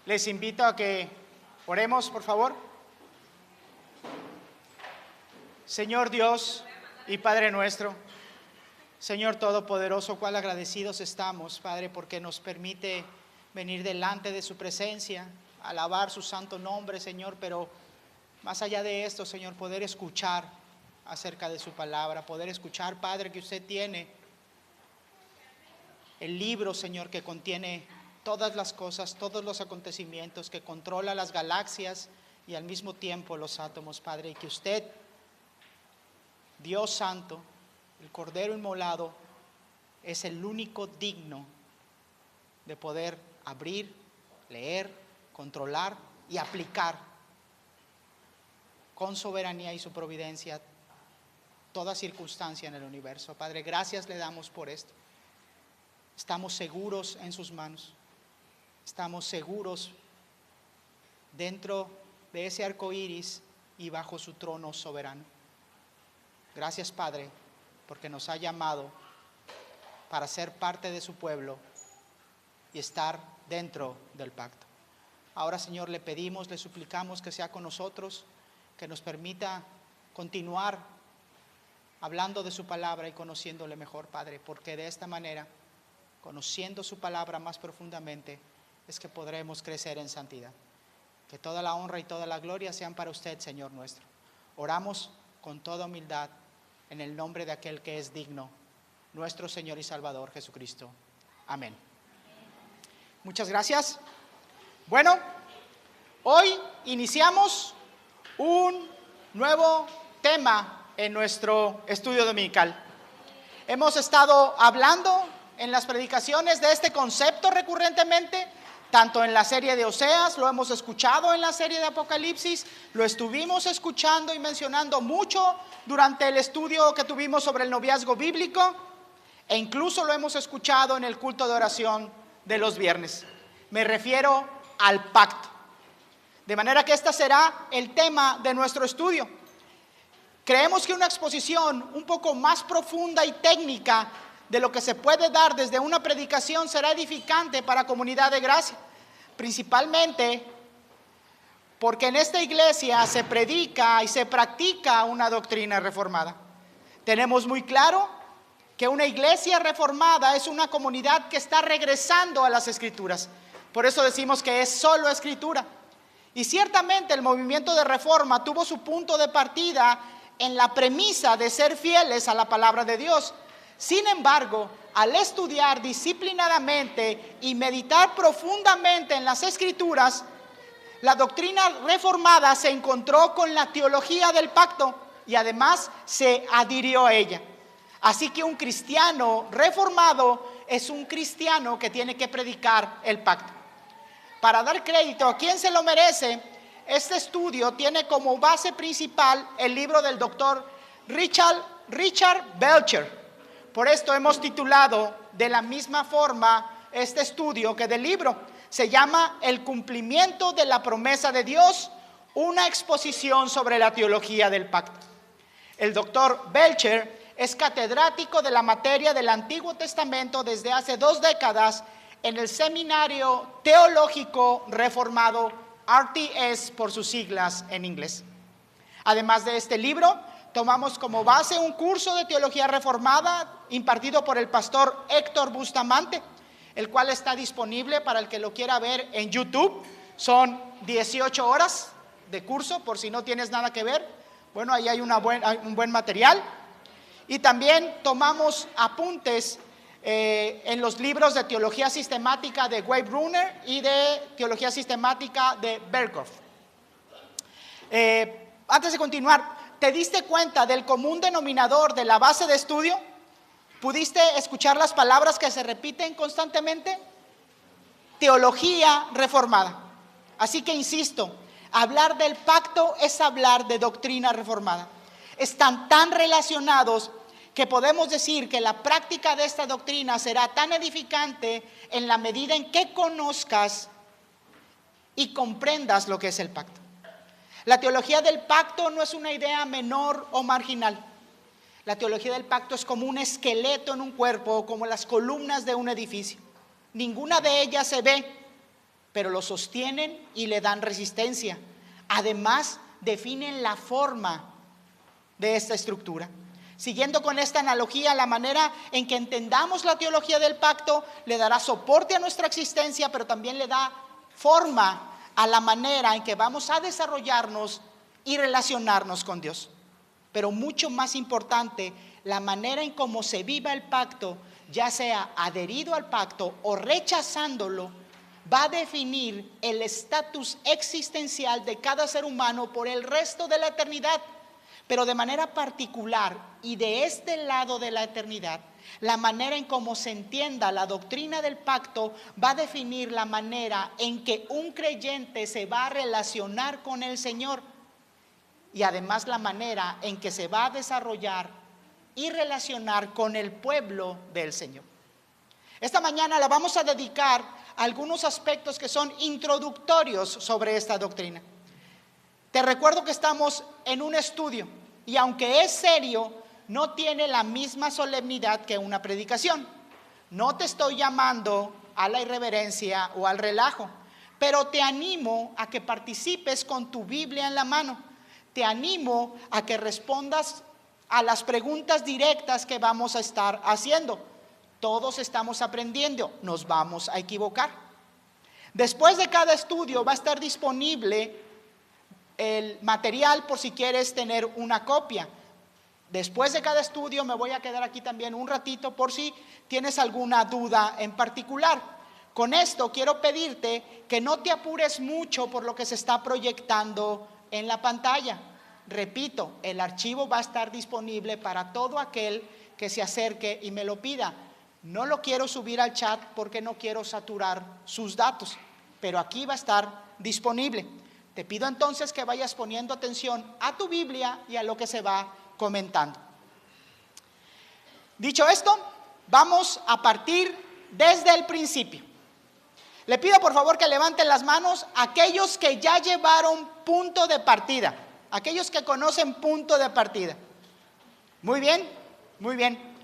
Les invito a que oremos, por favor. Señor Dios y Padre nuestro, Señor Todopoderoso, cuál agradecidos estamos, Padre, porque nos permite venir delante de su presencia, alabar su santo nombre, Señor, pero más allá de esto, Señor, poder escuchar acerca de su palabra, poder escuchar, Padre, que usted tiene el libro, Señor, que contiene todas las cosas, todos los acontecimientos, que controla las galaxias y al mismo tiempo los átomos, Padre, y que usted, Dios Santo, el Cordero Inmolado, es el único digno de poder abrir, leer, controlar y aplicar con soberanía y su providencia toda circunstancia en el universo. Padre, gracias le damos por esto. Estamos seguros en sus manos. Estamos seguros dentro de ese arco iris y bajo su trono soberano. Gracias, Padre, porque nos ha llamado para ser parte de su pueblo y estar dentro del pacto. Ahora, Señor, le pedimos, le suplicamos que sea con nosotros, que nos permita continuar hablando de su palabra y conociéndole mejor, Padre, porque de esta manera, conociendo su palabra más profundamente, es que podremos crecer en santidad. Que toda la honra y toda la gloria sean para usted, Señor nuestro. Oramos con toda humildad en el nombre de aquel que es digno, nuestro Señor y Salvador Jesucristo. Amén. Muchas gracias. Bueno, hoy iniciamos un nuevo tema en nuestro estudio dominical. Hemos estado hablando en las predicaciones de este concepto recurrentemente, tanto en la serie de Oseas, lo hemos escuchado en la serie de Apocalipsis, lo estuvimos escuchando y mencionando mucho durante el estudio que tuvimos sobre el noviazgo bíblico, e incluso lo hemos escuchado en el culto de oración de los viernes. Me refiero al pacto. De manera que este será el tema de nuestro estudio. Creemos que una exposición un poco más profunda y técnica de lo que se puede dar desde una predicación será edificante para Comunidad de Gracia, principalmente porque en esta iglesia se predica y se practica una doctrina reformada. Tenemos muy claro que una iglesia reformada es una comunidad que está regresando a las Escrituras. Por eso decimos que es solo Escritura. Y ciertamente el movimiento de reforma tuvo su punto de partida en la premisa de ser fieles a la palabra de Dios. Sin embargo, al estudiar disciplinadamente y meditar profundamente en las Escrituras, la doctrina reformada se encontró con la teología del pacto y además se adhirió a ella. Así que un cristiano reformado es un cristiano que tiene que predicar el pacto. Para dar crédito a quien se lo merece, este estudio tiene como base principal el libro del doctor Richard Belcher. Por esto hemos titulado de la misma forma este estudio que del libro. Se llama El cumplimiento de la promesa de Dios, una exposición sobre la teología del pacto. El doctor Belcher es catedrático de la materia del Antiguo Testamento desde hace 2 décadas en el Seminario Teológico Reformado, RTS por sus siglas en inglés. Además de este libro, tomamos como base un curso de teología reformada impartido por el pastor Héctor Bustamante, el cual está disponible para el que lo quiera ver en YouTube. Son 18 horas de curso, por si no tienes nada que ver. Bueno, ahí hay un buen material. Y también tomamos apuntes en los libros de teología sistemática de Wade Brunner y de teología sistemática de Berkhoff. Antes de continuar, ¿te diste cuenta del común denominador de la base de estudio? ¿Pudiste escuchar las palabras que se repiten constantemente? Teología reformada. Así que insisto, hablar del pacto es hablar de doctrina reformada. Están tan relacionados que podemos decir que la práctica de esta doctrina será tan edificante en la medida en que conozcas y comprendas lo que es el pacto. La teología del pacto no es una idea menor o marginal. La teología del pacto es como un esqueleto en un cuerpo o como las columnas de un edificio. Ninguna de ellas se ve, pero lo sostienen y le dan resistencia. Además, definen la forma de esta estructura. Siguiendo con esta analogía, la manera en que entendamos la teología del pacto le dará soporte a nuestra existencia, pero también le da forma a la manera en que vamos a desarrollarnos y relacionarnos con Dios. Pero mucho más importante, la manera en cómo se viva el pacto, ya sea adherido al pacto o rechazándolo, va a definir el estatus existencial de cada ser humano por el resto de la eternidad. Pero de manera particular y de este lado de la eternidad, la manera en cómo se entienda la doctrina del pacto va a definir la manera en que un creyente se va a relacionar con el Señor, y además la manera en que se va a desarrollar y relacionar con el pueblo del Señor. Esta mañana la vamos a dedicar a algunos aspectos que son introductorios sobre esta doctrina. Te recuerdo que estamos en un estudio y aunque es serio, no tiene la misma solemnidad que una predicación. No te estoy llamando a la irreverencia o al relajo, pero te animo a que participes con tu Biblia en la mano. Te animo a que respondas a las preguntas directas que vamos a estar haciendo. Todos estamos aprendiendo, nos vamos a equivocar. Después de cada estudio va a estar disponible el material por si quieres tener una copia. Después de cada estudio me voy a quedar aquí también un ratito por si tienes alguna duda en particular. Con esto quiero pedirte que no te apures mucho por lo que se está proyectando en la pantalla. Repito, el archivo va a estar disponible para todo aquel que se acerque y me lo pida. No lo quiero subir al chat porque no quiero saturar sus datos, pero aquí va a estar disponible. Te pido entonces que vayas poniendo atención a tu Biblia y a lo que se va comentando. Dicho esto, vamos a partir desde el principio. Le pido por favor que levanten las manos aquellos que ya llevaron punto de partida, aquellos que conocen punto de partida. Muy bien, muy bien.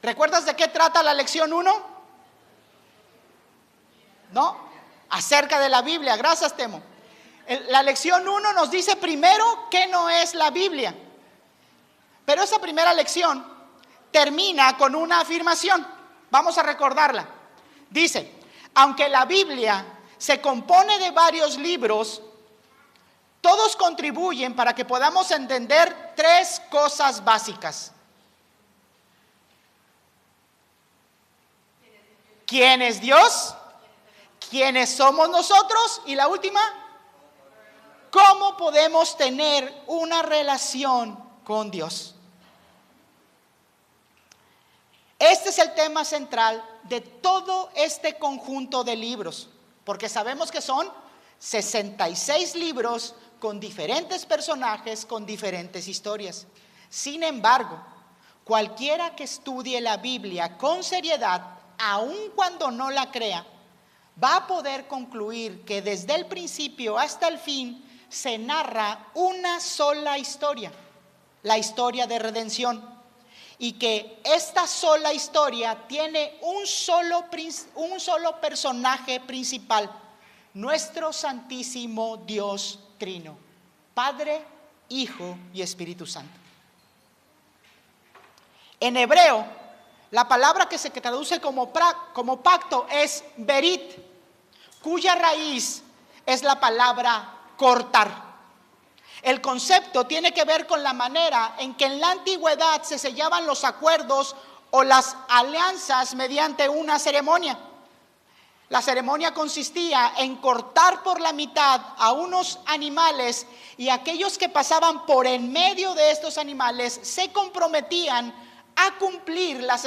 ¿Recuerdas de qué trata la lección 1? ¿No? Acerca de la Biblia, gracias Temo. La lección 1 nos dice primero qué no es la Biblia. Pero esa primera lección termina con una afirmación. Vamos a recordarla. Dice, aunque la Biblia se compone de varios libros, todos contribuyen para que podamos entender tres cosas básicas. ¿Quién es Dios? ¿Quiénes somos nosotros? Y la última, ¿cómo podemos tener una relación con Dios? Este es el tema central de todo este conjunto de libros, porque sabemos que son 66 libros con diferentes personajes, con diferentes historias. Sin embargo, cualquiera que estudie la Biblia con seriedad, aun cuando no la crea, va a poder concluir que desde el principio hasta el fin se narra una sola historia, la historia de redención, y que esta sola historia tiene un solo personaje principal, nuestro Santísimo Dios Trino, Padre, Hijo y Espíritu Santo. En hebreo, la palabra que se traduce como pacto es berit, cuya raíz es la palabra cortar. El concepto tiene que ver con la manera en que en la antigüedad se sellaban los acuerdos o las alianzas mediante una ceremonia. La ceremonia consistía en cortar por la mitad a unos animales y aquellos que pasaban por en medio de estos animales se comprometían a cumplir las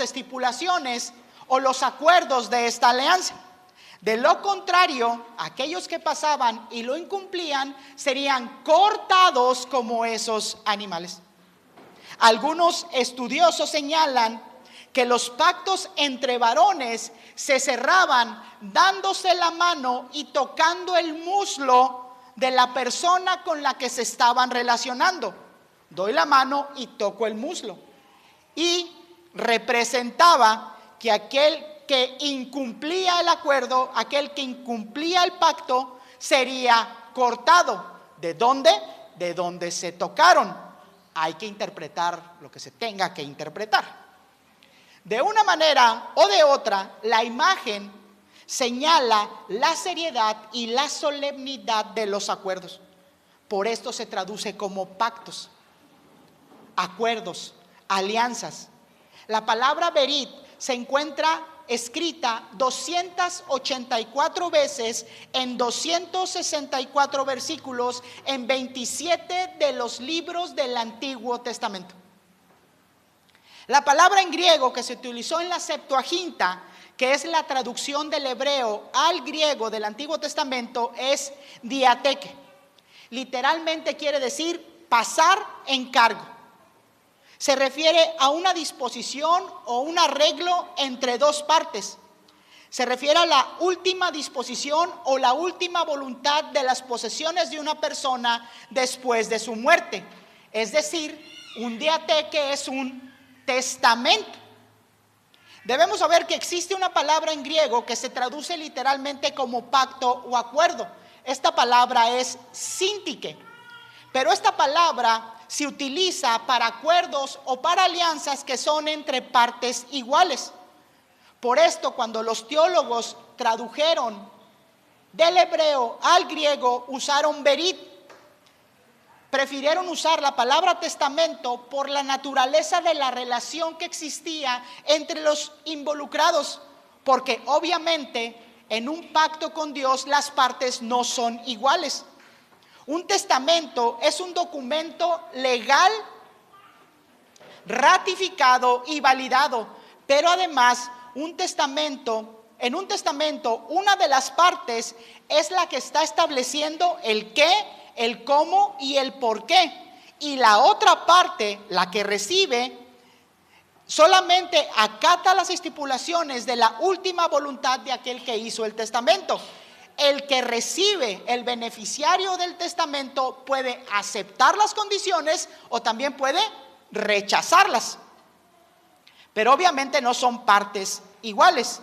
estipulaciones o los acuerdos de esta alianza. De lo contrario, aquellos que pasaban y lo incumplían serían cortados como esos animales. Algunos estudiosos señalan que los pactos entre varones se cerraban dándose la mano y tocando el muslo de la persona con la que se estaban relacionando. Doy la mano y toco el muslo. Y representaba que aquel que incumplía el acuerdo, aquel que incumplía el pacto, sería cortado. ¿De dónde? De donde se tocaron. Hay que interpretar lo que se tenga que interpretar. De una manera o de otra, la imagen señala la seriedad y la solemnidad de los acuerdos. Por esto se traduce como pactos, acuerdos, alianzas. La palabra berit se encuentra escrita 284 veces en 264 versículos en 27 de los libros del Antiguo Testamento. La palabra en griego que se utilizó en la Septuaginta, que es la traducción del hebreo al griego del Antiguo Testamento, es diateque. Literalmente quiere decir pasar encargo. Se refiere a una disposición o un arreglo entre dos partes. Se refiere a la última disposición o la última voluntad de las posesiones de una persona después de su muerte. Es decir, un diateque es un testamento. Debemos saber que existe una palabra en griego que se traduce literalmente como pacto o acuerdo. Esta palabra es síntike, pero esta palabra se utiliza para acuerdos o para alianzas que son entre partes iguales. Por esto, cuando los teólogos tradujeron del hebreo al griego, usaron berit. Prefirieron usar la palabra testamento por la naturaleza de la relación que existía entre los involucrados, porque obviamente en un pacto con Dios las partes no son iguales. Un testamento es un documento legal, ratificado y validado, pero además en un testamento una de las partes es la que está estableciendo el qué, el cómo y el por qué. Y la otra parte, la que recibe, solamente acata las estipulaciones de la última voluntad de aquel que hizo el testamento. El que recibe, el beneficiario del testamento, puede aceptar las condiciones o también puede rechazarlas. Pero obviamente no son partes iguales.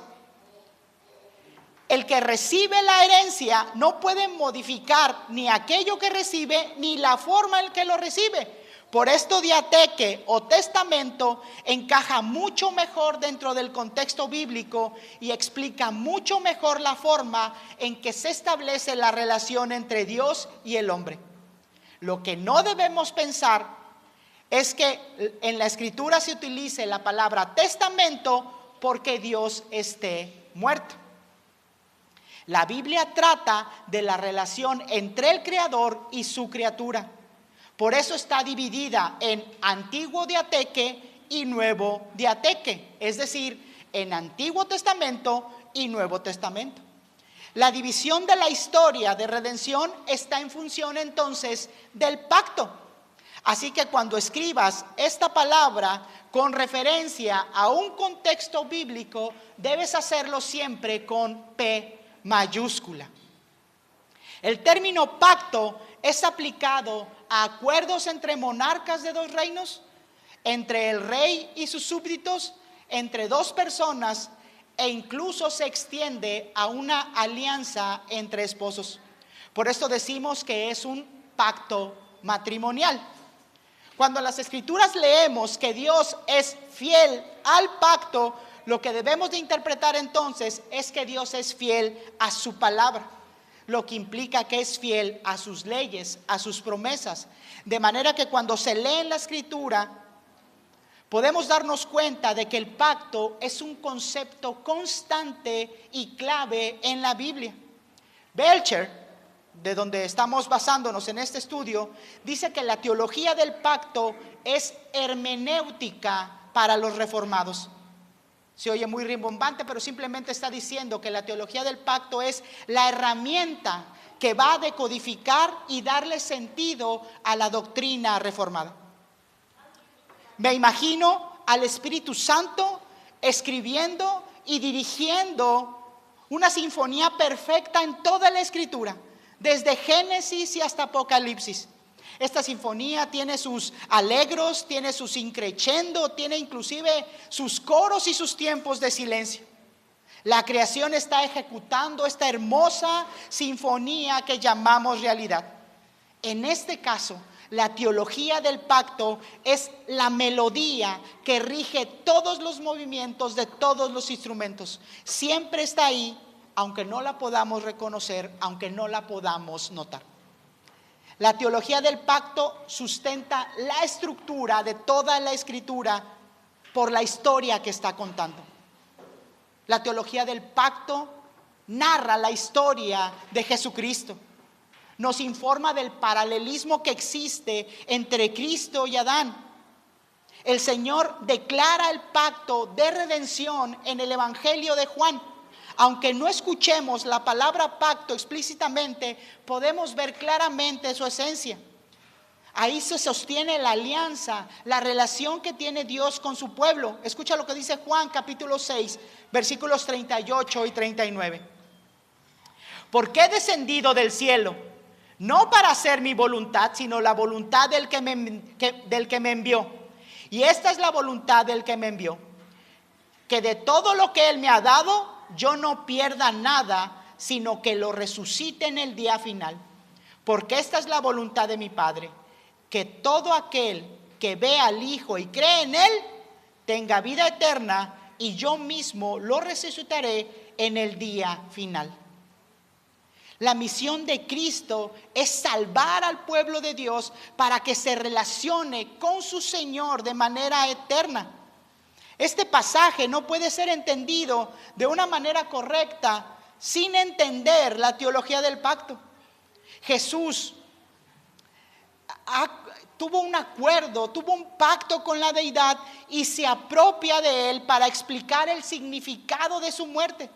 El que recibe la herencia no puede modificar ni aquello que recibe ni la forma en que lo recibe. Por esto diateque o testamento encaja mucho mejor dentro del contexto bíblico y explica mucho mejor la forma en que se establece la relación entre Dios y el hombre. Lo que no debemos pensar es que en la escritura se utilice la palabra testamento porque Dios esté muerto. La Biblia trata de la relación entre el Creador y su criatura. Por eso está dividida en Antiguo Diateque y Nuevo Diateque, es decir, en Antiguo Testamento y Nuevo Testamento. La división de la historia de redención está en función entonces del pacto. Así que cuando escribas esta palabra con referencia a un contexto bíblico, debes hacerlo siempre con P mayúscula. El término pacto es aplicado a acuerdos entre monarcas de dos reinos, entre el rey y sus súbditos, entre dos personas e incluso se extiende a una alianza entre esposos. Por esto decimos que es un pacto matrimonial. Cuando en las escrituras leemos que Dios es fiel al pacto, lo que debemos de interpretar entonces es que Dios es fiel a su palabra, lo que implica que es fiel a sus leyes, a sus promesas. De manera que cuando se lee en la escritura, podemos darnos cuenta de que el pacto es un concepto constante y clave en la Biblia. Belcher, de donde estamos basándonos en este estudio, dice que la teología del pacto es hermenéutica para los reformados. Se oye muy rimbombante, pero simplemente está diciendo que la teología del pacto es la herramienta que va a decodificar y darle sentido a la doctrina reformada. Me imagino al Espíritu Santo escribiendo y dirigiendo una sinfonía perfecta en toda la Escritura, desde Génesis y hasta Apocalipsis. Esta sinfonía tiene sus alegros, tiene sus increscendo, tiene inclusive sus coros y sus tiempos de silencio. La creación está ejecutando esta hermosa sinfonía que llamamos realidad. En este caso, la teología del pacto es la melodía que rige todos los movimientos de todos los instrumentos. Siempre está ahí, aunque no la podamos reconocer, aunque no la podamos notar. La teología del pacto sustenta la estructura de toda la escritura por la historia que está contando. La teología del pacto narra la historia de Jesucristo. Nos informa del paralelismo que existe entre Cristo y Adán. El Señor declara el pacto de redención en el Evangelio de Juan. Aunque no escuchemos la palabra pacto explícitamente, podemos ver claramente su esencia. Ahí se sostiene la alianza, la relación que tiene Dios con su pueblo. Escucha lo que dice Juan capítulo 6, versículos 38 y 39. Porque he descendido del cielo, no para hacer mi voluntad, sino la voluntad del que me envió. Y esta es la voluntad del que me envió, que de todo lo que Él me ha dado, yo no pierda nada, sino que lo resucite en el día final. Porque esta es la voluntad de mi Padre, que todo aquel que ve al Hijo y cree en Él, tenga vida eterna, y yo mismo lo resucitaré en el día final. La misión de Cristo es salvar al pueblo de Dios para que se relacione con su Señor de manera eterna. Este pasaje no puede ser entendido de una manera correcta sin entender la teología del pacto. Jesús tuvo un acuerdo, tuvo un pacto con la deidad y se apropia de él para explicar el significado de su muerte.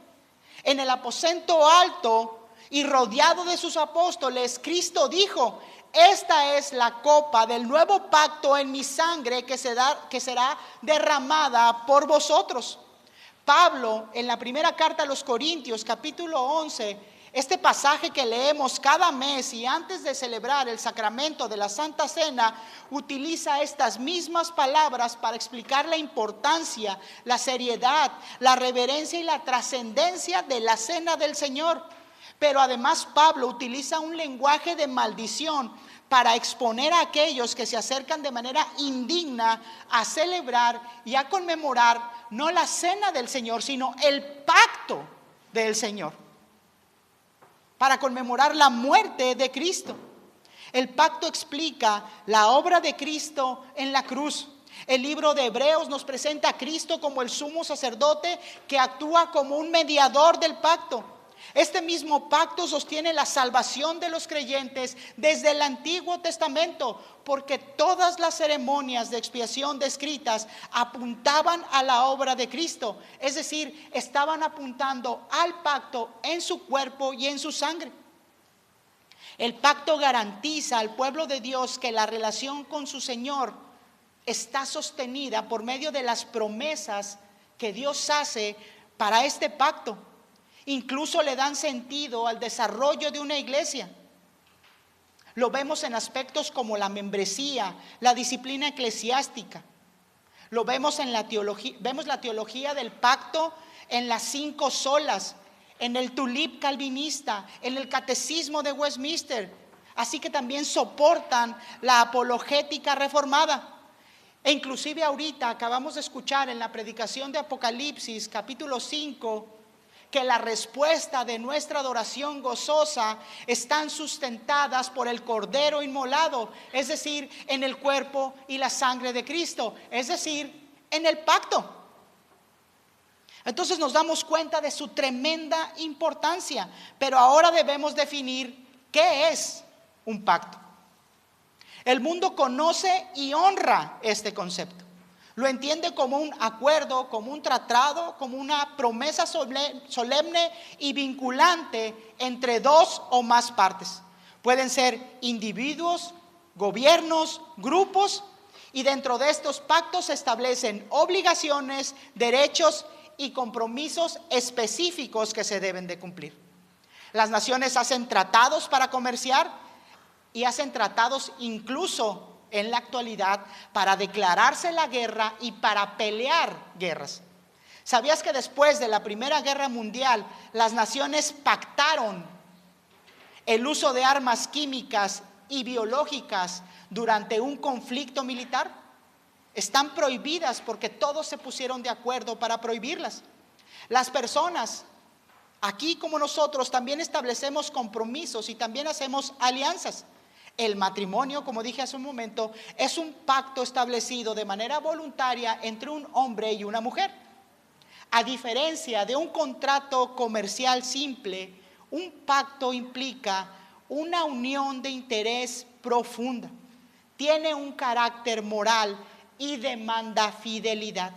En el aposento alto y rodeado de sus apóstoles, Cristo dijo: esta es la copa del nuevo pacto en mi sangre que será derramada por vosotros. Pablo, en la primera carta a los Corintios, capítulo 11, este pasaje que leemos cada mes y antes de celebrar el sacramento de la Santa Cena, utiliza estas mismas palabras para explicar la importancia, la seriedad, la reverencia y la trascendencia de la Cena del Señor. Pero además Pablo utiliza un lenguaje de maldición para exponer a aquellos que se acercan de manera indigna a celebrar y a conmemorar no la cena del Señor, sino el pacto del Señor, para conmemorar la muerte de Cristo. El pacto explica la obra de Cristo en la cruz. El libro de Hebreos nos presenta a Cristo como el sumo sacerdote que actúa como un mediador del pacto. Este mismo pacto sostiene la salvación de los creyentes desde el Antiguo Testamento, porque todas las ceremonias de expiación descritas apuntaban a la obra de Cristo, es decir, estaban apuntando al pacto en su cuerpo y en su sangre. El pacto garantiza al pueblo de Dios que la relación con su Señor está sostenida por medio de las promesas que Dios hace para este pacto. Incluso le dan sentido al desarrollo de una iglesia. Lo vemos en aspectos como la membresía, la disciplina eclesiástica. Lo vemos en la teología, vemos la teología del pacto en las 5 solas, en el tulip calvinista, en el catecismo de Westminster. Así que también soportan la apologética reformada. E inclusive ahorita acabamos de escuchar en la predicación de Apocalipsis, capítulo 5, que la respuesta de nuestra adoración gozosa están sustentadas por el Cordero inmolado, es decir, en el cuerpo y la sangre de Cristo, es decir, en el pacto. Entonces nos damos cuenta de su tremenda importancia, pero ahora debemos definir qué es un pacto. El mundo conoce y honra este concepto. Lo entiende como un acuerdo, como un tratado, como una promesa solemne y vinculante entre 2 o más partes. Pueden ser individuos, gobiernos, grupos, y dentro de estos pactos se establecen obligaciones, derechos y compromisos específicos que se deben de cumplir. Las naciones hacen tratados para comerciar y hacen tratados incluso en la actualidad para declararse la guerra y para pelear guerras. ¿Sabías que después de la Primera Guerra Mundial las naciones pactaron el uso de armas químicas y biológicas durante un conflicto militar? Están prohibidas porque todos se pusieron de acuerdo para prohibirlas. Las personas, aquí como nosotros, también establecemos compromisos y también hacemos alianzas. El matrimonio, como dije hace un momento, es un pacto establecido de manera voluntaria entre un hombre y una mujer. A diferencia de un contrato comercial simple, un pacto implica una unión de interés profunda. Tiene un carácter moral y demanda fidelidad.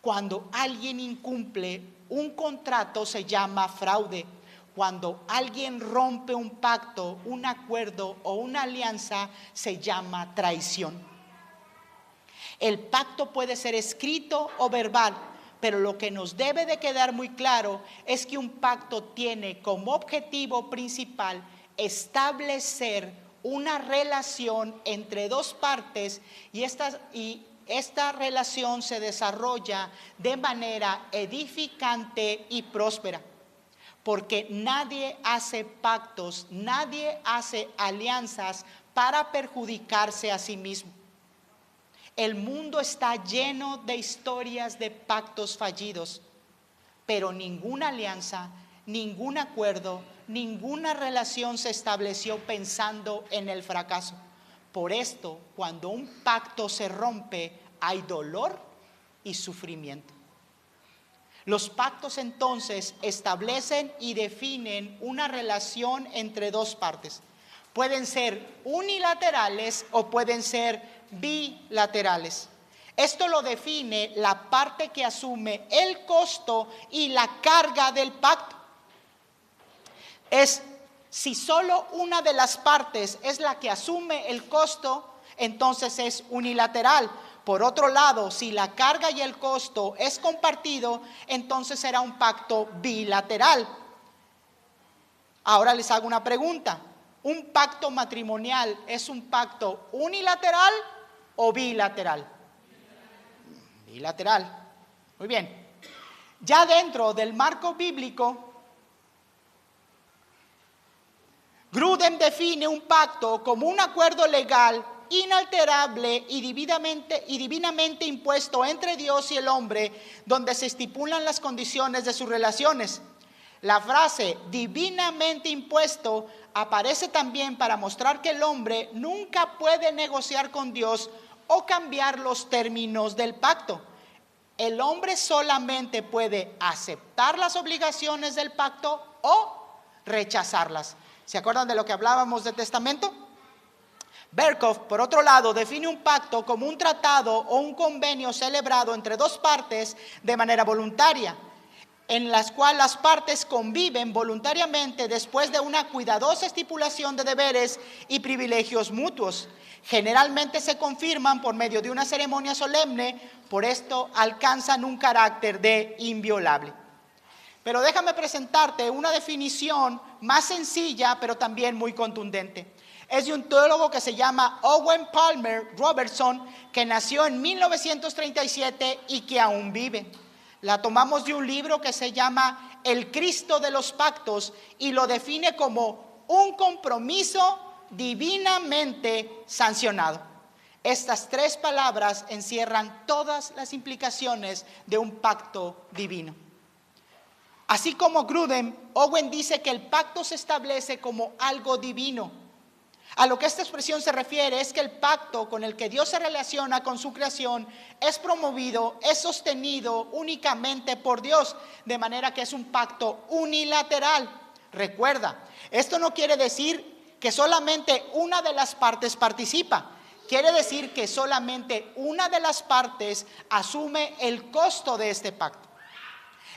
Cuando alguien incumple un contrato se llama fraude. Cuando alguien rompe un pacto, un acuerdo o una alianza se llama traición. El pacto puede ser escrito o verbal, pero lo que nos debe de quedar muy claro es que un pacto tiene como objetivo principal establecer una relación entre dos partes y esta relación se desarrolla de manera edificante y próspera. Porque nadie hace pactos, nadie hace alianzas para perjudicarse a sí mismo. El mundo está lleno de historias de pactos fallidos, pero ninguna alianza, ningún acuerdo, ninguna relación se estableció pensando en el fracaso. Por esto, cuando un pacto se rompe, hay dolor y sufrimiento. Los pactos entonces establecen y definen una relación entre dos partes. Pueden ser unilaterales o pueden ser bilaterales. Esto lo define la parte que asume el costo y la carga del pacto. Si solo una de las partes es la que asume el costo, entonces es unilateral. Por otro lado, si la carga y el costo es compartido, entonces será un pacto bilateral. Ahora les hago una pregunta. ¿Un pacto matrimonial es un pacto unilateral o bilateral? Bilateral. Muy bien. Ya dentro del marco bíblico, Grudem define un pacto como un acuerdo legal inalterable y divinamente impuesto entre Dios y el hombre, donde se estipulan las condiciones de sus relaciones. La frase divinamente impuesto aparece también para mostrar que el hombre nunca puede negociar con Dios o cambiar los términos del pacto. El hombre solamente puede aceptar las obligaciones del pacto o rechazarlas. ¿Se acuerdan de lo que hablábamos del testamento? Berkhoff, por otro lado, define un pacto como un tratado o un convenio celebrado entre dos partes de manera voluntaria, en las cuales las partes conviven voluntariamente después de una cuidadosa estipulación de deberes y privilegios mutuos. Generalmente se confirman por medio de una ceremonia solemne, por esto alcanzan un carácter de inviolable. Pero déjame presentarte una definición más sencilla, pero también muy contundente. Es de un teólogo que se llama Owen Palmer Robertson, que nació en 1937 y que aún vive. La tomamos de un libro que se llama El Cristo de los Pactos y lo define como un compromiso divinamente sancionado. Estas tres palabras encierran todas las implicaciones de un pacto divino. Así como Grudem, Owen dice que el pacto se establece como algo divino. A lo que esta expresión se refiere es que el pacto con el que Dios se relaciona con su creación es promovido, es sostenido únicamente por Dios, de manera que es un pacto unilateral. Recuerda, esto no quiere decir que solamente una de las partes participa. Quiere decir que solamente una de las partes asume el costo de este pacto.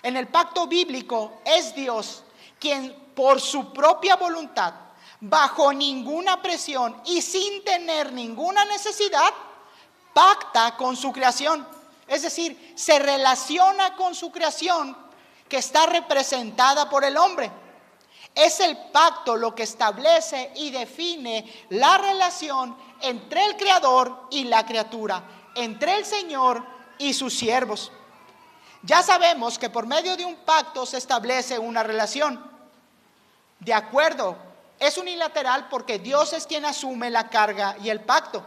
En el pacto bíblico es Dios quien por su propia voluntad, bajo ninguna presión y sin tener ninguna necesidad, pacta con su creación. Es decir, se relaciona con su creación que está representada por el hombre. Es el pacto lo que establece y define la relación entre el Creador y la criatura, entre el Señor y sus siervos. Ya sabemos que por medio de un pacto se establece una relación. De acuerdo, es unilateral porque Dios es quien asume la carga y el pacto.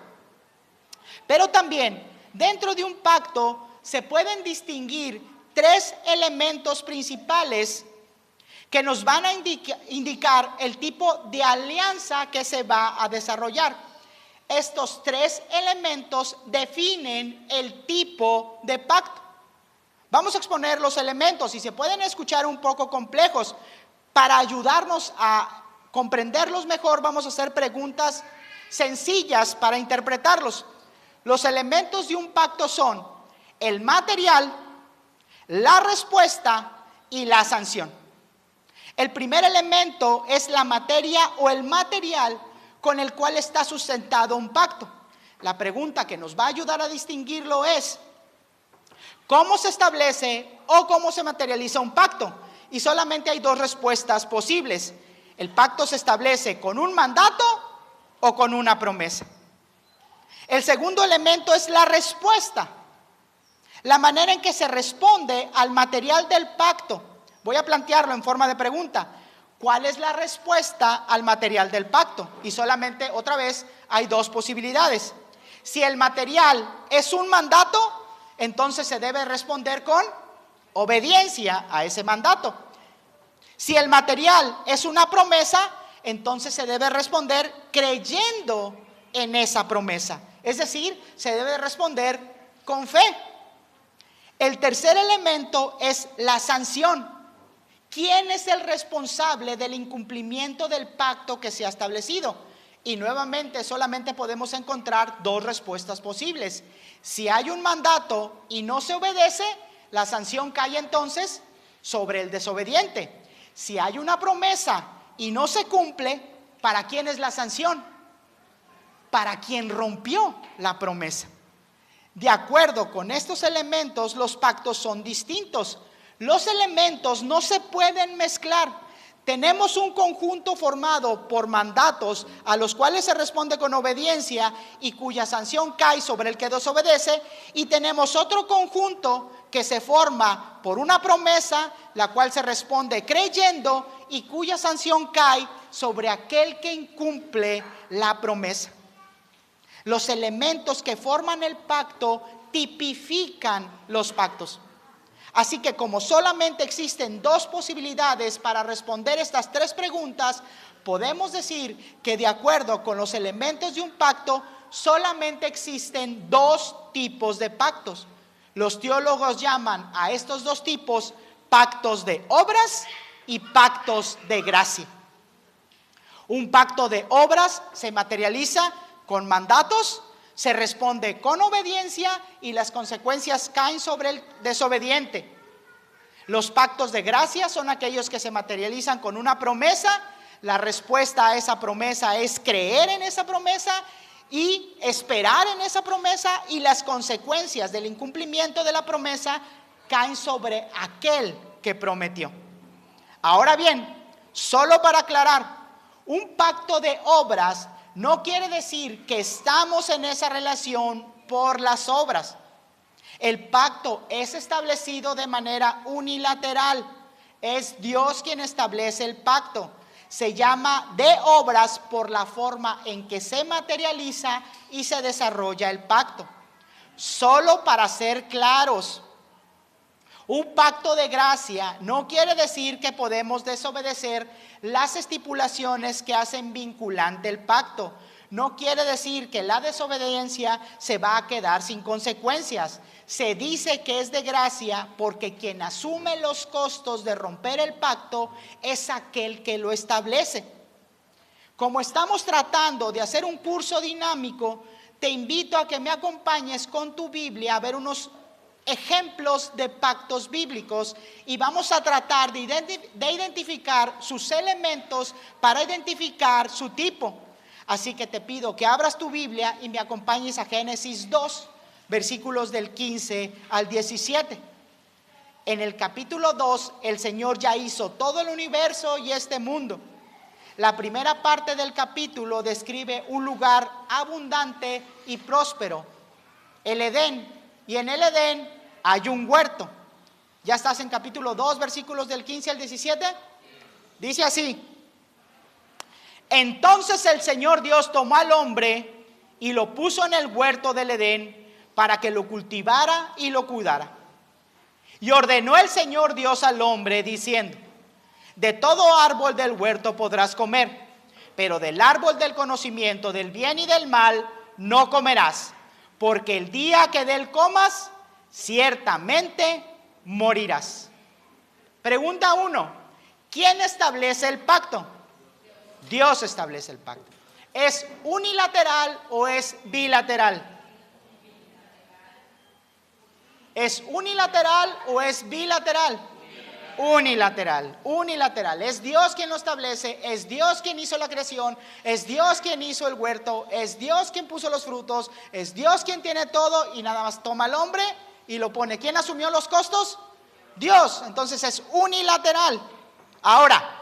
Pero también dentro de un pacto se pueden distinguir tres elementos principales que nos van a indicar el tipo de alianza que se va a desarrollar. Estos tres elementos definen el tipo de pacto. Vamos a exponer los elementos y se pueden escuchar un poco complejos. Para ayudarnos a comprenderlos mejor, vamos a hacer preguntas sencillas para interpretarlos. Los elementos de un pacto son el material, la respuesta y la sanción. El primer elemento es la materia o el material con el cual está sustentado un pacto. La pregunta que nos va a ayudar a distinguirlo es: ¿cómo se establece o cómo se materializa un pacto? Y solamente hay dos respuestas posibles. El pacto se establece con un mandato o con una promesa. El segundo elemento es la respuesta, la manera en que se responde al material del pacto. Voy a plantearlo en forma de pregunta. ¿Cuál es la respuesta al material del pacto? Y solamente, otra vez, hay dos posibilidades. Si el material es un mandato, entonces se debe responder con obediencia a ese mandato. Si el material es una promesa, entonces se debe responder creyendo en esa promesa. Es decir, se debe responder con fe. El tercer elemento es la sanción. ¿Quién es el responsable del incumplimiento del pacto que se ha establecido? Y nuevamente solamente podemos encontrar dos respuestas posibles. Si hay un mandato y no se obedece, la sanción cae entonces sobre el desobediente. Si hay una promesa y no se cumple, ¿para quién es la sanción? Para quien rompió la promesa. De acuerdo con estos elementos, los pactos son distintos. Los elementos no se pueden mezclar. Tenemos un conjunto formado por mandatos a los cuales se responde con obediencia y cuya sanción cae sobre el que desobedece, y tenemos otro conjunto que se forma por una promesa, la cual se responde creyendo y cuya sanción cae sobre aquel que incumple la promesa. Los elementos que forman el pacto tipifican los pactos. Así que como solamente existen dos posibilidades para responder estas tres preguntas, podemos decir que de acuerdo con los elementos de un pacto, solamente existen dos tipos de pactos. Los teólogos llaman a estos dos tipos pactos de obras y pactos de gracia. Un pacto de obras se materializa con mandatos, se responde con obediencia y las consecuencias caen sobre el desobediente. Los pactos de gracia son aquellos que se materializan con una promesa. La respuesta a esa promesa es creer en esa promesa y esperar en esa promesa, y las consecuencias del incumplimiento de la promesa caen sobre aquel que prometió. Ahora bien, solo para aclarar, un pacto de obras no quiere decir que estamos en esa relación por las obras. El pacto es establecido de manera unilateral. Es Dios quien establece el pacto. Se llama de obras por la forma en que se materializa y se desarrolla el pacto. Solo para ser claros, un pacto de gracia no quiere decir que podemos desobedecer las estipulaciones que hacen vinculante el pacto. No quiere decir que la desobediencia se va a quedar sin consecuencias. Se dice que es de gracia porque quien asume los costos de romper el pacto es aquel que lo establece. Como estamos tratando de hacer un curso dinámico, te invito a que me acompañes con tu Biblia a ver unos ejemplos de pactos bíblicos, y vamos a tratar de identificar sus elementos para identificar su tipo. Así que te pido que abras tu Biblia y me acompañes a Génesis 2, versículos del 15 al 17. En el capítulo 2, el Señor ya hizo todo el universo y este mundo. La primera parte del capítulo describe un lugar abundante y próspero, el Edén, y en el Edén hay un huerto. ¿Ya estás en capítulo 2, versículos del 15 al 17? Dice así: entonces el Señor Dios tomó al hombre y lo puso en el huerto del Edén para que lo cultivara y lo cuidara. Y ordenó el Señor Dios al hombre diciendo: de todo árbol del huerto podrás comer, pero del árbol del conocimiento del bien y del mal no comerás, porque el día que de él comas, ciertamente morirás. Pregunta 1: ¿quién establece el pacto? Dios establece el pacto. ¿Es unilateral o es bilateral? ¿Es unilateral o es bilateral? Unilateral, unilateral. Es Dios quien lo establece, es Dios quien hizo la creación, es Dios quien hizo el huerto, es Dios quien puso los frutos, es Dios quien tiene todo y nada más toma al hombre y lo pone. ¿Quién asumió los costos? Dios. Entonces es unilateral. Ahora,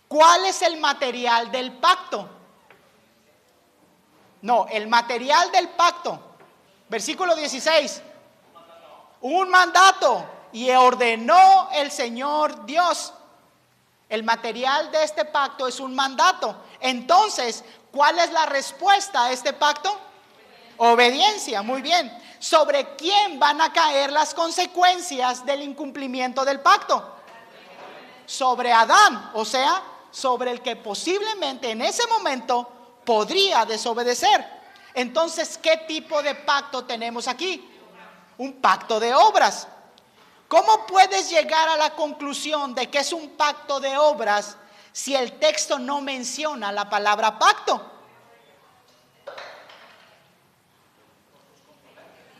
¿cuál es el material del pacto? No, el material del pacto. Versículo 16. Un mandato. Y ordenó el Señor Dios. El material de este pacto es un mandato. Entonces, ¿cuál es la respuesta a este pacto? Obediencia, muy bien. ¿Sobre quién van a caer las consecuencias del incumplimiento del pacto? Sobre Adán, o sea, sobre el que posiblemente en ese momento podría desobedecer. Entonces, ¿qué tipo de pacto tenemos aquí? Un pacto de obras. ¿Cómo puedes llegar a la conclusión de que es un pacto de obras si el texto no menciona la palabra pacto?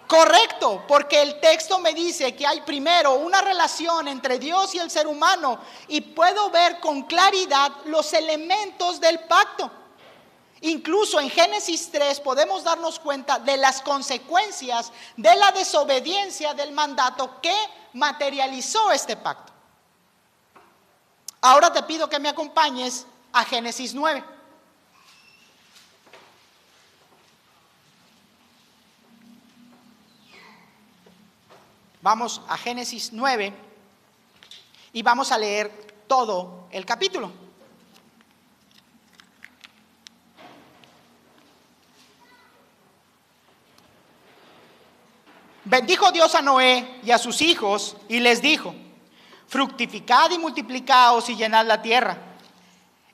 Correcto, porque el texto me dice que hay primero una relación entre Dios y el ser humano y puedo ver con claridad los elementos del pacto. Incluso en Génesis 3 podemos darnos cuenta de las consecuencias de la desobediencia del mandato que materializó este pacto. Ahora te pido que me acompañes a Génesis 9. Vamos a Génesis 9 y vamos a leer todo el capítulo. Bendijo Dios a Noé y a sus hijos y les dijo: fructificad y multiplicaos y llenad la tierra.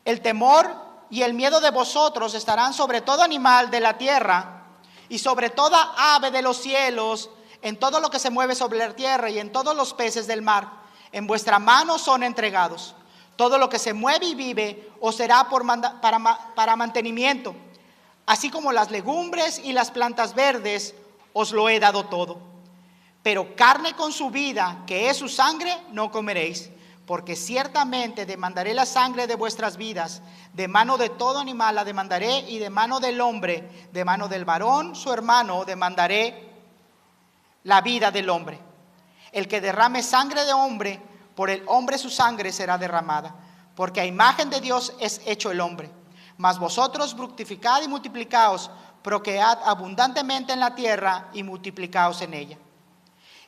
El temor y el miedo de vosotros estarán sobre todo animal de la tierra y sobre toda ave de los cielos, en todo lo que se mueve sobre la tierra y en todos los peces del mar. En vuestra mano son entregados. Todo lo que se mueve y vive os será para mantenimiento, así como las legumbres y las plantas verdes, os lo he dado todo. Pero carne con su vida, que es su sangre, no comeréis, porque ciertamente demandaré la sangre de vuestras vidas. De mano de todo animal la demandaré, y de mano del hombre, de mano del varón su hermano, demandaré la vida del hombre. El que derrame sangre de hombre, por el hombre su sangre será derramada, porque a imagen de Dios es hecho el hombre. Mas vosotros fructificad y multiplicaos, procread abundantemente en la tierra y multiplicaos en ella.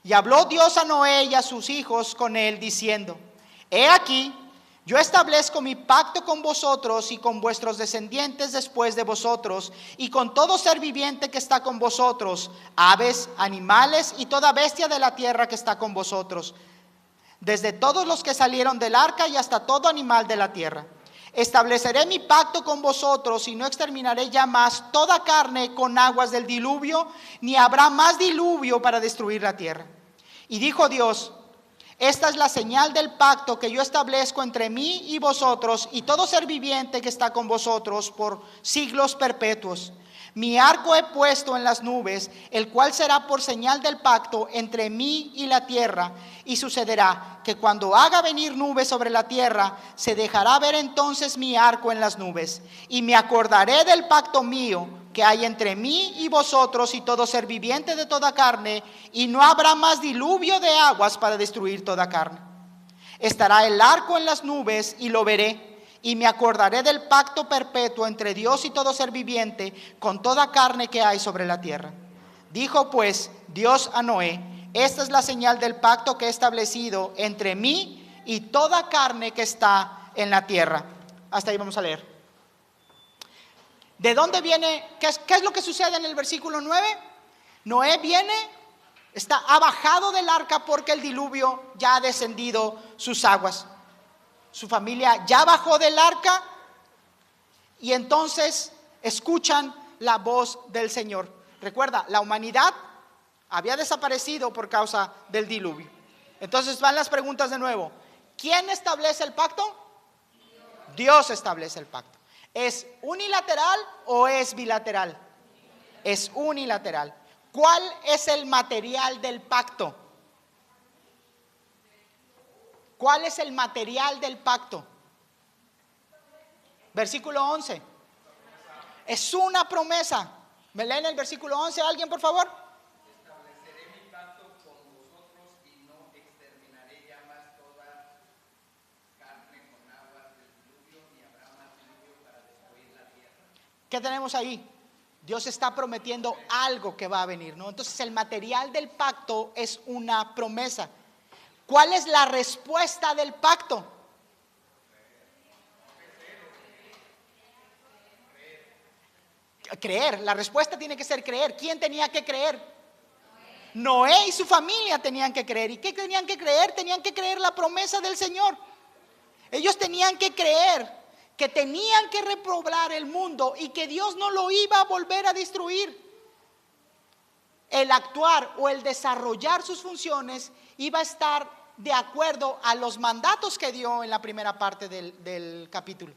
Y habló Dios a Noé y a sus hijos con él, diciendo: he aquí, yo establezco mi pacto con vosotros y con vuestros descendientes después de vosotros, y con todo ser viviente que está con vosotros, aves, animales y toda bestia de la tierra que está con vosotros, desde todos los que salieron del arca y hasta todo animal de la tierra. Estableceré mi pacto con vosotros y no exterminaré ya más toda carne con aguas del diluvio, ni habrá más diluvio para destruir la tierra. Y dijo Dios: esta es la señal del pacto que yo establezco entre mí y vosotros y todo ser viviente que está con vosotros por siglos perpetuos. Mi arco he puesto en las nubes, el cual será por señal del pacto entre mí y la tierra. Y sucederá que cuando haga venir nubes sobre la tierra, se dejará ver entonces mi arco en las nubes. Y me acordaré del pacto mío que hay entre mí y vosotros y todo ser viviente de toda carne, y no habrá más diluvio de aguas para destruir toda carne. Estará el arco en las nubes y lo veré. Y me acordaré del pacto perpetuo entre Dios y todo ser viviente con toda carne que hay sobre la tierra. Dijo pues Dios a Noé: esta es la señal del pacto que he establecido entre mí y toda carne que está en la tierra. Hasta ahí vamos a leer. ¿De dónde viene? ¿Qué es lo que sucede en el versículo 9? Noé viene, ha bajado del arca porque el diluvio ya ha descendido sus aguas. Su familia ya bajó del arca y entonces escuchan la voz del Señor. Recuerda, la humanidad había desaparecido por causa del diluvio. Entonces van las preguntas de nuevo. ¿Quién establece el pacto? Dios establece el pacto. ¿Es unilateral o es bilateral? Es unilateral. ¿Cuál es el material del pacto? ¿Cuál es el material del pacto? Versículo 11. Es una promesa. ¿Me leen el versículo 11 alguien, por favor? Estableceré mi pacto con vosotros y no exterminaré ya más toda carne con aguas del diluvio, ni habrá más diluvio para destruir la tierra. ¿Qué tenemos ahí? Dios está prometiendo algo que va a venir, ¿no? Entonces el material del pacto es una promesa. ¿Cuál es la respuesta del pacto? Creer. La respuesta tiene que ser creer. ¿Quién tenía que creer? Noé y su familia tenían que creer. ¿Y qué tenían que creer? Tenían que creer la promesa del Señor. Ellos tenían que creer que tenían que repoblar el mundo y que Dios no lo iba a volver a destruir. El actuar o el desarrollar sus funciones iba a estar de acuerdo a los mandatos que dio en la primera parte del capítulo.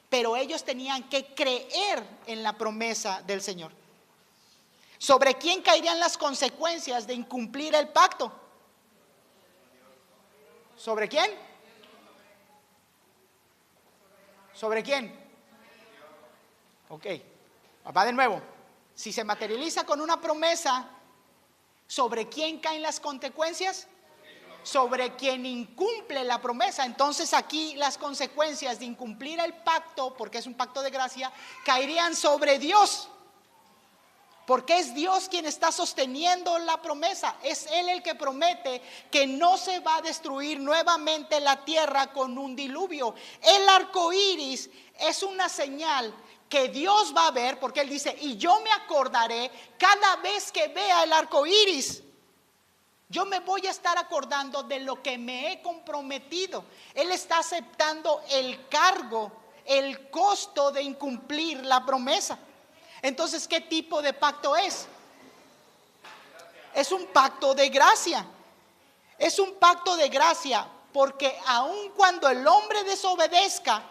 Pero ellos tenían que creer en la promesa del Señor. ¿Sobre quién caerían las consecuencias de incumplir el pacto? ¿Sobre quién? ¿Sobre quién? Ok, va de nuevo. Si se materializa con una promesa, ¿sobre quién caen las consecuencias? Sobre quien incumple la promesa. Entonces aquí las consecuencias de incumplir el pacto, porque es un pacto de gracia, caerían sobre Dios. Porque es Dios quien está sosteniendo la promesa. Es Él el que promete que no se va a destruir nuevamente la tierra con un diluvio. El arco iris es una señal que Dios va a ver, porque Él dice: y yo me acordaré cada vez que vea el arco iris. Yo me voy a estar acordando de lo que me he comprometido. Él está aceptando el cargo, el costo de incumplir la promesa. Entonces, ¿qué tipo de pacto es? Es un pacto de gracia. Es un pacto de gracia porque aun cuando el hombre desobedezca,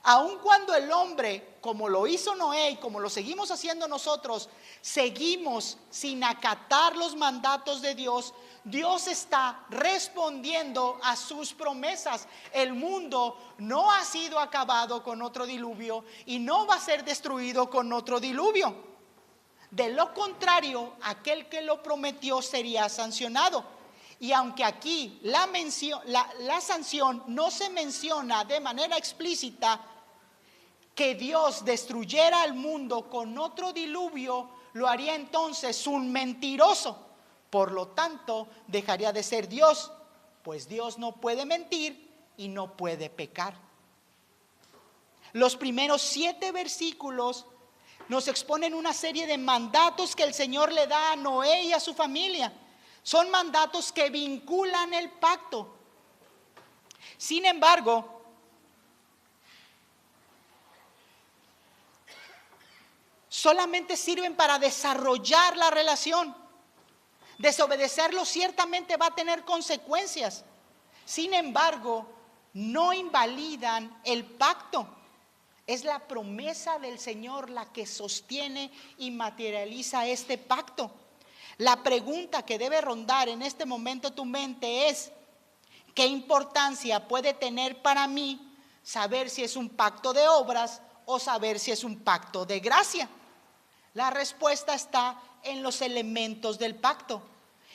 aun cuando el hombre, como lo hizo Noé y como lo seguimos haciendo nosotros, seguimos sin acatar los mandatos de Dios, Dios está respondiendo a sus promesas. El mundo no ha sido acabado con otro diluvio y no va a ser destruido con otro diluvio. De lo contrario, aquel que lo prometió sería sancionado. Y aunque aquí la sanción no se menciona de manera explícita, que Dios destruyera al mundo con otro diluvio, lo haría entonces un mentiroso. Por lo tanto, dejaría de ser Dios, pues Dios no puede mentir y no puede pecar. Los primeros 7 versículos nos exponen una serie de mandatos que el Señor le da a Noé y a su familia. Son mandatos que vinculan el pacto. Sin embargo, solamente sirven para desarrollar la relación. Desobedecerlo ciertamente va a tener consecuencias. Sin embargo, no invalidan el pacto. Es la promesa del Señor la que sostiene y materializa este pacto. La pregunta que debe rondar en este momento tu mente es: ¿qué importancia puede tener para mí saber si es un pacto de obras o saber si es un pacto de gracia? La respuesta está en los elementos del pacto.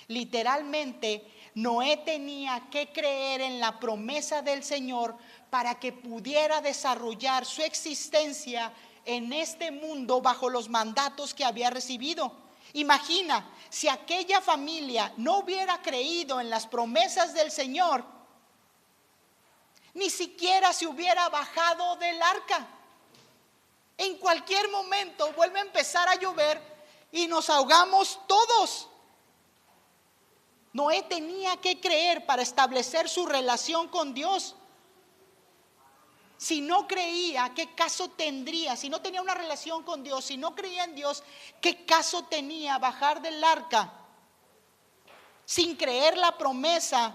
Literalmente, Noé tenía que creer en la promesa del Señor para que pudiera desarrollar su existencia en este mundo bajo los mandatos que había recibido. Imagina si aquella familia no hubiera creído en las promesas del Señor, ni siquiera se hubiera bajado del arca. En cualquier momento vuelve a empezar a llover y nos ahogamos todos. Noé tenía que creer para establecer su relación con Dios. Si no creía, ¿qué caso tendría? Si no tenía una relación con Dios, si no creía en Dios, ¿qué caso tenía bajar del arca? Sin creer la promesa,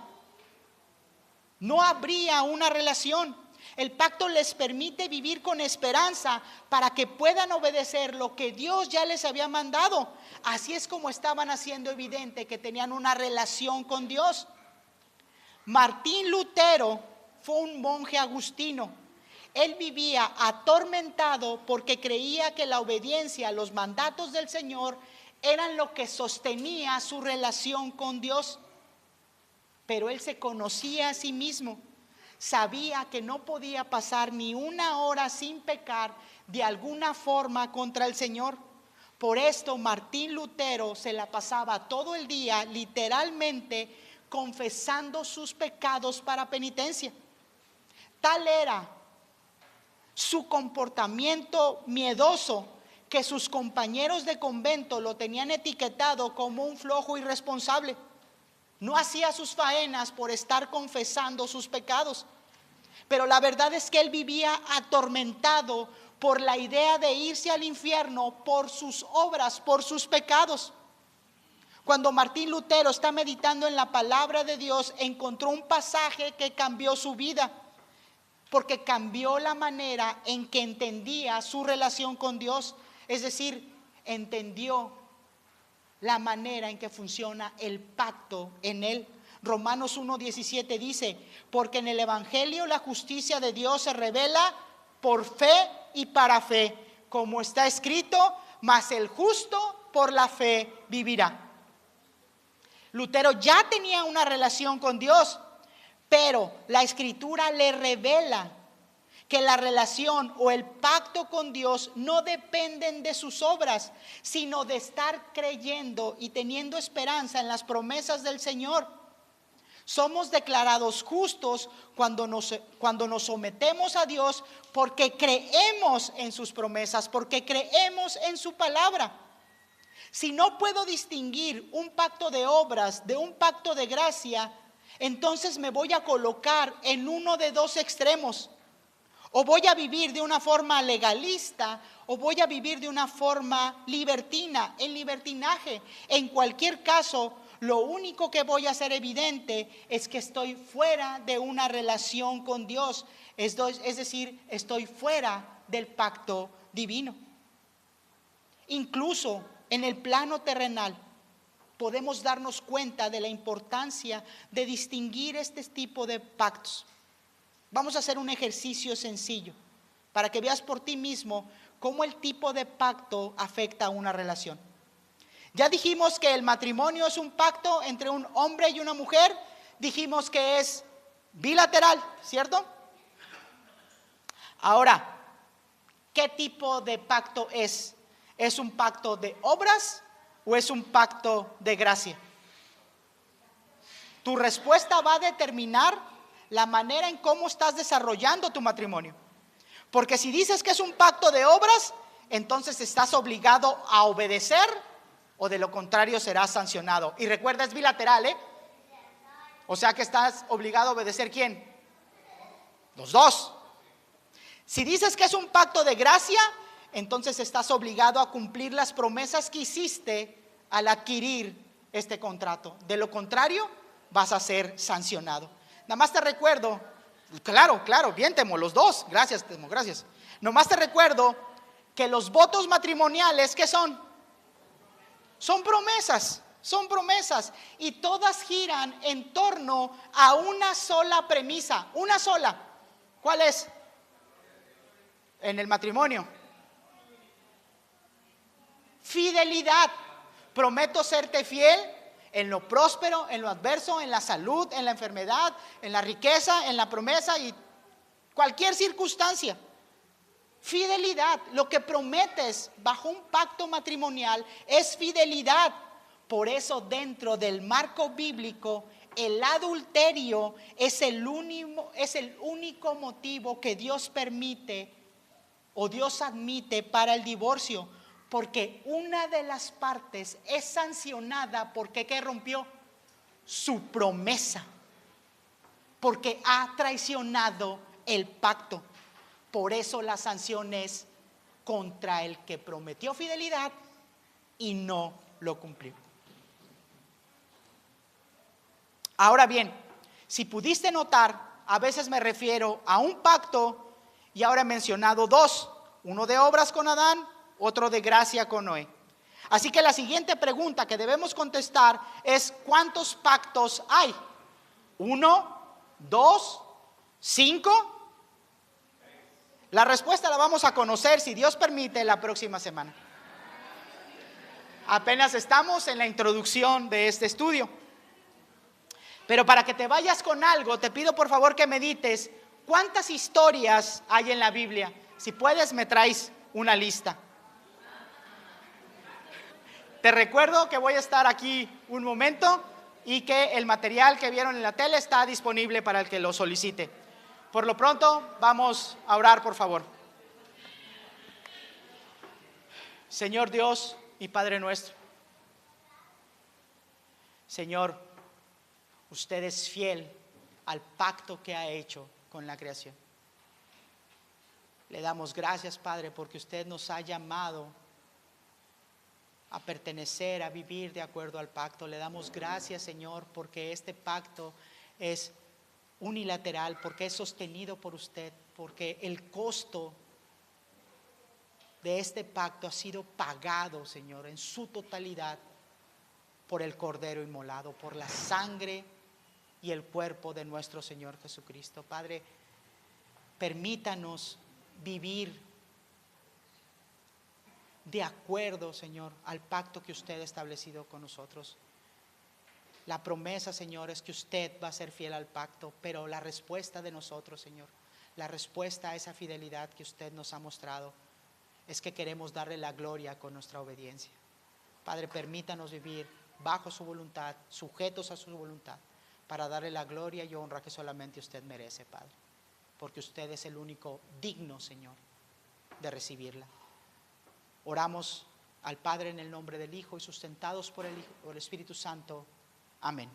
no habría una relación. El pacto les permite vivir con esperanza para que puedan obedecer lo que Dios ya les había mandado. Así es como estaban haciendo evidente que tenían una relación con Dios. Martín Lutero fue un monje agustino. Él vivía atormentado porque creía que la obediencia a los mandatos del Señor eran lo que sostenía su relación con Dios. Pero él se conocía a sí mismo. Sabía que no podía pasar ni una hora sin pecar de alguna forma contra el Señor. Por esto Martín Lutero se la pasaba todo el día literalmente confesando sus pecados para penitencia. Tal era su comportamiento miedoso que sus compañeros de convento lo tenían etiquetado como un flojo irresponsable. No hacía sus faenas por estar confesando sus pecados. Pero la verdad es que él vivía atormentado por la idea de irse al infierno por sus obras, por sus pecados. Cuando Martín Lutero está meditando en la palabra de Dios, encontró un pasaje que cambió su vida, porque cambió la manera en que entendía su relación con Dios. Es decir, entendió la manera en que funciona el pacto en él. Romanos 1:17 dice: porque en el evangelio la justicia de Dios se revela por fe y para fe, como está escrito: mas el justo por la fe vivirá. Lutero ya tenía una relación con Dios, pero la escritura le revela que la relación o el pacto con Dios no dependen de sus obras, sino de estar creyendo y teniendo esperanza en las promesas del Señor. Somos declarados justos cuando nos sometemos a Dios, porque creemos en sus promesas, porque creemos en su palabra. Si no puedo distinguir un pacto de obras de un pacto de gracia, entonces me voy a colocar en uno de dos extremos. O voy a vivir de una forma legalista, o voy a vivir de una forma libertina, en libertinaje. En cualquier caso, lo único que voy a hacer evidente es que estoy fuera de una relación con Dios. Es decir, estoy fuera del pacto divino. Incluso en el plano terrenal podemos darnos cuenta de la importancia de distinguir este tipo de pactos. Vamos a hacer un ejercicio sencillo para que veas por ti mismo cómo el tipo de pacto afecta a una relación. Ya dijimos que el matrimonio es un pacto entre un hombre y una mujer. Dijimos que es bilateral, ¿cierto? Ahora, ¿qué tipo de pacto es? ¿Es un pacto de obras o es un pacto de gracia? Tu respuesta va a determinar la manera en cómo estás desarrollando tu matrimonio. Porque si dices que es un pacto de obras, entonces estás obligado a obedecer, o de lo contrario serás sancionado. Y recuerda, es bilateral, O sea que estás obligado a obedecer, ¿quién? Los dos. Si dices que es un pacto de gracia, entonces estás obligado a cumplir las promesas que hiciste al adquirir este contrato. De lo contrario, vas a ser sancionado. Nada más te recuerdo, claro, bien, Temo, los dos, gracias, Temo, gracias. Nomás te recuerdo que los votos matrimoniales, ¿qué son? Son promesas, y todas giran en torno a una sola premisa, una sola. ¿Cuál es? En el matrimonio. Fidelidad. Prometo serte fiel en lo próspero, en lo adverso, en la salud, en la enfermedad, en la riqueza, en la promesa y cualquier circunstancia. Fidelidad. Lo que prometes bajo un pacto matrimonial es fidelidad. Por eso dentro del marco bíblico, el adulterio es el único motivo que Dios permite o Dios admite para el divorcio. Porque una de las partes es sancionada porque ¿qué rompió? Su promesa. Porque ha traicionado el pacto. Por eso la sanción es contra el que prometió fidelidad y no lo cumplió. Ahora bien, si pudiste notar, a veces me refiero a un pacto y ahora he mencionado dos. Uno de obras con Adán, otro de gracia con Noé. Así que la siguiente pregunta que debemos contestar es: ¿cuántos pactos hay? ¿1, 2, 5? La respuesta la vamos a conocer, si Dios permite, la próxima semana. Apenas estamos en la introducción de este estudio. Pero para que te vayas con algo, te pido por favor que medites cuántas historias hay en la Biblia. Si puedes, me traes una lista. Te recuerdo que voy a estar aquí un momento y que el material que vieron en la tele está disponible para el que lo solicite. Por lo pronto, vamos a orar, por favor. Señor Dios y Padre nuestro, Señor, usted es fiel al pacto que ha hecho con la creación. Le damos gracias, Padre, porque usted nos ha llamado a pertenecer, a vivir de acuerdo al pacto. Le damos gracias, Señor, porque este pacto es unilateral, porque es sostenido por usted, porque el costo de este pacto ha sido pagado, Señor, en su totalidad por el Cordero inmolado, por la sangre y el cuerpo de nuestro Señor Jesucristo. Padre, permítanos vivir de acuerdo, Señor, al pacto que usted ha establecido con nosotros. La promesa, Señor, es que usted va a ser fiel al pacto, pero la respuesta de nosotros, Señor, la respuesta a esa fidelidad que usted nos ha mostrado, es que queremos darle la gloria con nuestra obediencia. Padre, permítanos vivir bajo su voluntad, sujetos a su voluntad, para darle la gloria y honra que solamente usted merece, Padre, porque usted es el único digno, Señor, de recibirla. Oramos al Padre en el nombre del Hijo y sustentados por el Espíritu Santo. Amén.